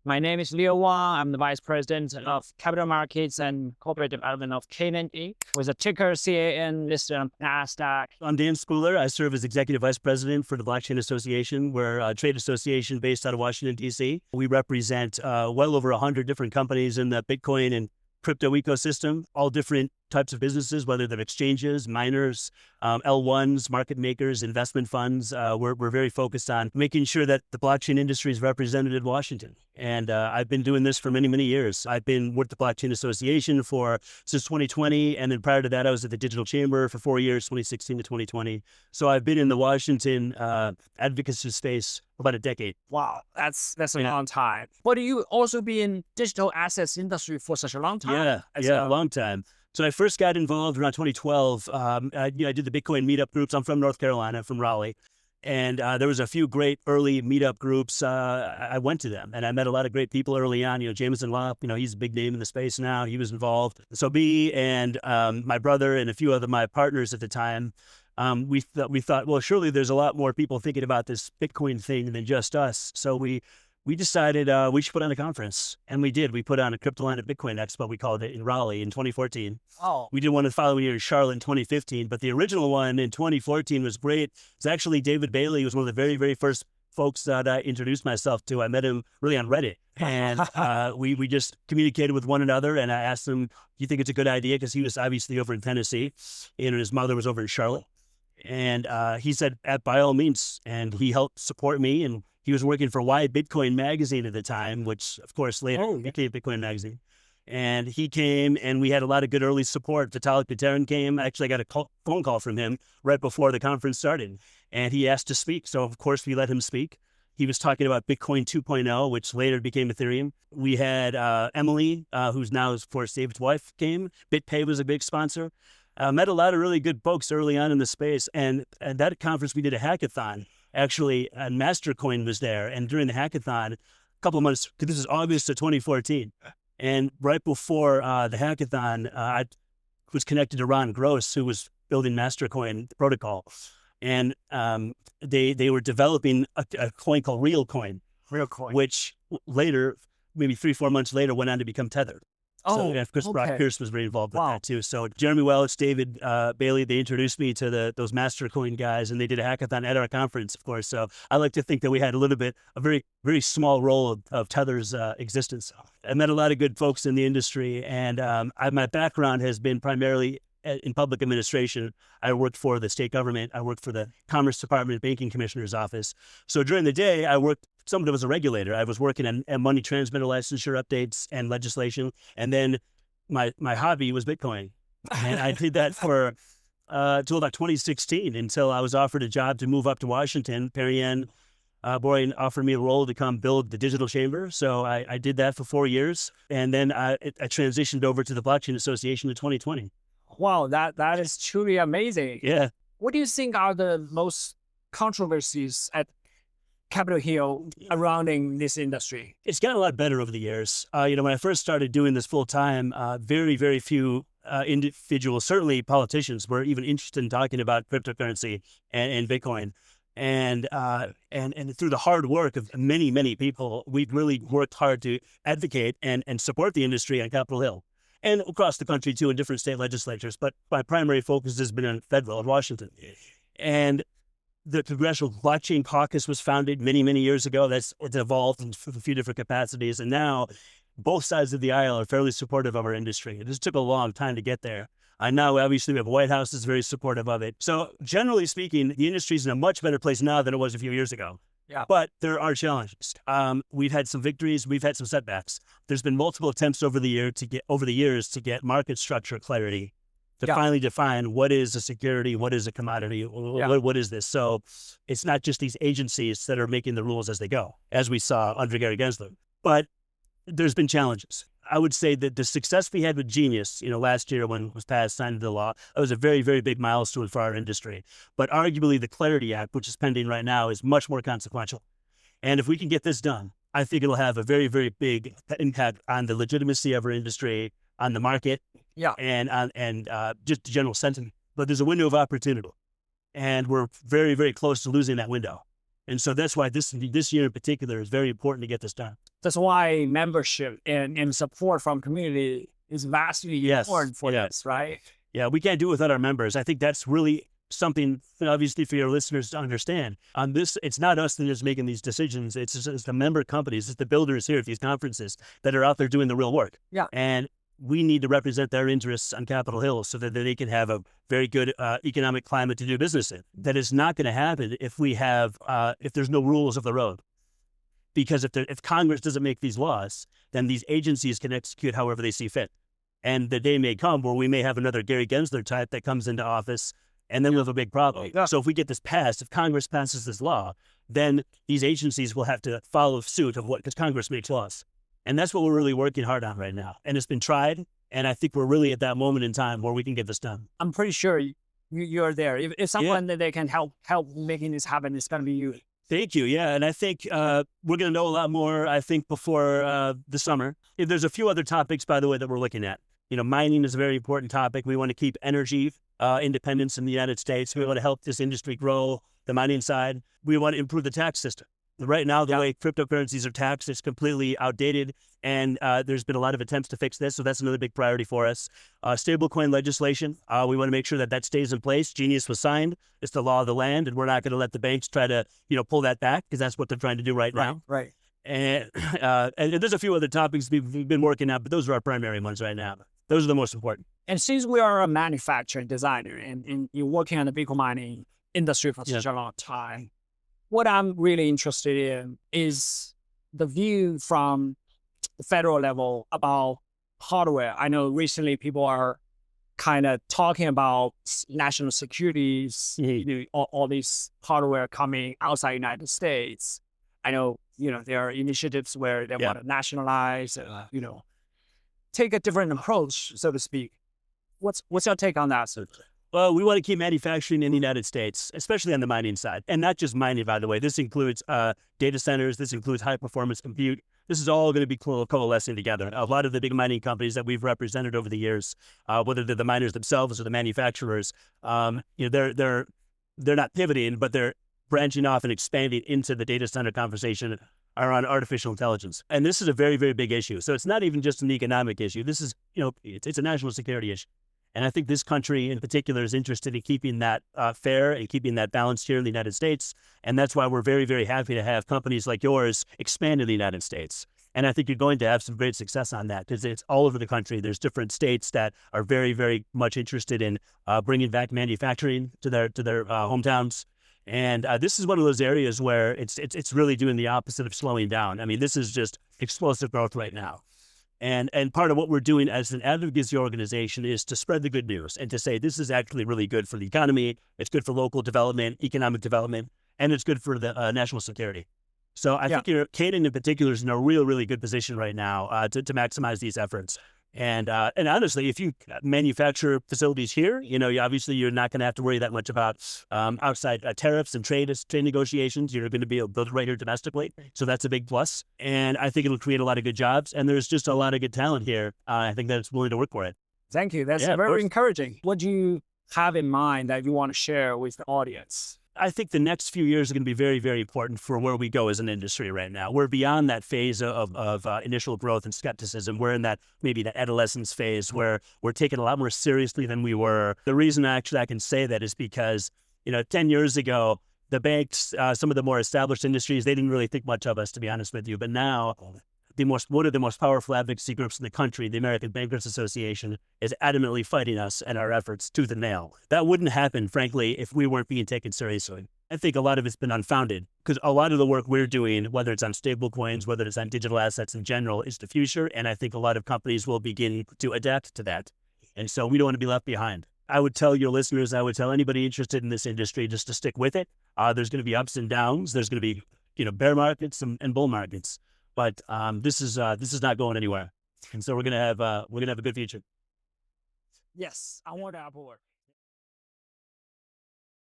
My name is Leo Wang. I'm the Vice President of Capital Markets and Corporate Development of Canaan Inc. with a ticker CAN listed on NASDAQ. I'm Dan Spuller. I serve as Executive Vice President for the Blockchain Association. We're a trade association based out of Washington, D.C. We represent well over 100 different companies in the Bitcoin and crypto ecosystem, all different types of businesses, whether they're exchanges, miners, L1s, market makers, investment funds. We're very focused on making sure that the blockchain industry is represented in Washington. And I've been doing this for many, many years. I've been with the Blockchain Association since 2020. And then prior to that, I was at the Digital Chamber for 4 years, 2016 to 2020. So I've been in the Washington advocacy space for about a decade. Wow, that's a long time. But you also be in digital assets industry for such a long time. Yeah, a long time. So I first got involved around 2012. I did the Bitcoin meetup groups. I'm from North Carolina, from Raleigh. And there was a few great early meetup groups. I went to them and I met a lot of great people early on. Jameson Lopp, he's a big name in the space now. He was involved. So me and my brother and a few other my partners at the time, we thought, well, surely there's a lot more people thinking about this Bitcoin thing than just us. So we decided we should put on a conference, and we did. We put on a Cryptolina Bitcoin Expo, we called it, in Raleigh in 2014. Oh. We did one the following year in Charlotte in 2015, but the original one in 2014 was great. It's actually David Bailey was one of the very, very first folks that I introduced myself to. I met him really on Reddit, and we just communicated with one another, and I asked him, do you think it's a good idea? Because he was obviously over in Tennessee, and his mother was over in Charlotte. And he said, by all means, and he helped support me, and he was working for Why Bitcoin magazine at the time, which of course later became Bitcoin magazine. And he came, and we had a lot of good early support. Vitalik Buterin came. Actually, I got a phone call from him right before the conference started, and he asked to speak. So of course we let him speak. He was talking about Bitcoin 2.0, which later became Ethereum. We had Emily, who's now, of course, David's wife, came. BitPay was a big sponsor. Met a lot of really good folks early on in the space. And at that conference, we did a hackathon. Actually, Mastercoin was there. And during the hackathon, a couple of months, this is August of 2014. And right before the hackathon, I was connected to Ron Gross, who was building Mastercoin protocol. And they were developing a coin called Realcoin, which later, maybe 3-4 months later, went on to become Tether. So, of course, Brock Pierce was very involved with that too. So Jeremy Welch, David Bailey, they introduced me to those Mastercoin guys, and they did a hackathon at our conference, of course. So I like to think that we had a very, very small role of Tether's existence. I met a lot of good folks in the industry, and my background has been primarily in public administration. I worked for the state government. I worked for the Commerce Department Banking Commissioner's Office. So during the day, I worked somewhat as a regulator. I was working on money transmitter licensure updates and legislation. And then my hobby was Bitcoin. And I did that for till about 2016, until I was offered a job to move up to Washington. Perianne Boyan offered me a role to come build the Digital Chamber. So I did that for 4 years. And then I transitioned over to the Blockchain Association in 2020. Wow, that is truly amazing. Yeah. What do you think are the most controversies at Capitol Hill surrounding this industry? It's gotten a lot better over the years. When I first started doing this full time, very, very few individuals, certainly politicians, were even interested in talking about cryptocurrency and Bitcoin. And through the hard work of many, many people, we've really worked hard to advocate and support the industry on Capitol Hill. And across the country, too, in different state legislatures. But my primary focus has been on federal in Washington. And the Congressional Blockchain Caucus was founded many, many years ago. It's evolved in a few different capacities. And now both sides of the aisle are fairly supportive of our industry. It just took a long time to get there. Now, obviously, we have a White House that's very supportive of it. So generally speaking, the industry is in a much better place now than it was a few years ago. Yeah. But there are challenges. We've had some victories. We've had some setbacks. There's been multiple attempts over the years to get market structure clarity, to finally define what is a security, what is a commodity, what is this. So it's not just these agencies that are making the rules as they go, as we saw under Gary Gensler. But there's been challenges. I would say that the success we had with Genius, last year when it was passed, signed into law, that was a very, very big milestone for our industry. But arguably the Clarity Act, which is pending right now, is much more consequential. And if we can get this done, I think it'll have a very, very big impact on the legitimacy of our industry, on the market, and just general sentiment. But there's a window of opportunity, and we're very, very close to losing that window. And so that's why this year in particular is very important to get this done. That's why membership and support from community is vastly important for this, right? Yeah, we can't do it without our members. I think that's really something, obviously, for your listeners to understand. On this, it's not us that is making these decisions. It's the member companies, it's the builders here at these conferences that are out there doing the real work. Yeah. And we need to represent their interests on Capitol Hill so that they can have a very good economic climate to do business in. That is not going to happen if if there's no rules of the road. Because if Congress doesn't make these laws, then these agencies can execute however they see fit. And the day may come where we may have another Gary Gensler type that comes into office, and then we'll have a big problem. Yeah. So if we get this passed, if Congress passes this law, then these agencies will have to follow suit because Congress makes laws. And that's what we're really working hard on right now. And it's been tried, and I think we're really at that moment in time where we can get this done. I'm pretty sure you're there. If someone that they can help making this happen, it's going to be you. Thank you. Yeah. And I think we're going to know a lot more, I think, before the summer. There's a few other topics, by the way, that we're looking at. Mining is a very important topic. We want to keep energy independence in the United States. We want to help this industry grow, the mining side. We want to improve the tax system. Right now, the way cryptocurrencies are taxed is completely outdated, and there's been a lot of attempts to fix this, so that's another big priority for us. Stablecoin legislation, we want to make sure that stays in place. Genius was signed. It's the law of the land, and we're not going to let the banks try to, pull that back, because that's what they're trying to do right now. Right. And there's a few other topics we've been working on, but those are our primary ones right now. Those are the most important. And since we are a manufacturing designer and you're working on the Bitcoin mining industry for such a long time, what I'm really interested in is the view from the federal level about hardware. I know recently people are kind of talking about national securities, all these hardware coming outside the United States. I know, there are initiatives where they want to nationalize, take a different approach, so to speak. What's your take on that, sir? Well, we want to keep manufacturing in the United States, especially on the mining side. And not just mining, by the way. This includes data centers. This includes high-performance compute. This is all going to be coalescing together. A lot of the big mining companies that we've represented over the years, whether they're the miners themselves or the manufacturers, they're not pivoting, but they're branching off and expanding into the data center conversation around artificial intelligence. And this is a very, very big issue. So it's not even just an economic issue. This is, it's a national security issue. And I think this country in particular is interested in keeping that fair and keeping that balanced here in the United States. And that's why we're very, very happy to have companies like yours expand in the United States. And I think you're going to have some great success on that because it's all over the country. There's different states that are very, very much interested in bringing back manufacturing to their hometowns. And this is one of those areas where it's really doing the opposite of slowing down. I mean, this is just explosive growth right now. And part of what we're doing as an advocacy organization is to spread the good news and to say this is actually really good for the economy, it's good for local development, economic development, and it's good for the national security. So I think Canaan in particular is in a really good position right now to maximize these efforts. And honestly, if you manufacture facilities here, obviously you're not going to have to worry that much about outside tariffs and trade negotiations. You're going to be able to build it right here domestically. So that's a big plus. And I think it'll create a lot of good jobs. And there's just a lot of good talent here. I think that's willing to work for it. Thank you. That's very encouraging. What do you have in mind that you want to share with the audience? I think the next few years are going to be very, very important for where we go as an industry right now. We're beyond that phase of initial growth and skepticism. We're in that adolescence phase where we're taken a lot more seriously than we were. The reason actually I can say that is because, 10 years ago, the banks, some of the more established industries, they didn't really think much of us, to be honest with you. But now, one of the most powerful advocacy groups in the country, the American Bankers Association, is adamantly fighting us and our efforts tooth and nail. That wouldn't happen, frankly, if we weren't being taken seriously. I think a lot of it's been unfounded because a lot of the work we're doing, whether it's on stable coins, whether it's on digital assets in general, is the future. And I think a lot of companies will begin to adapt to that. And so we don't want to be left behind. I would tell your listeners, I would tell anybody interested in this industry just to stick with it. There's going to be ups and downs. There's going to be, bear markets and bull markets. But this is not going anywhere, and so we're gonna have a good future. Yes, I want to aboard.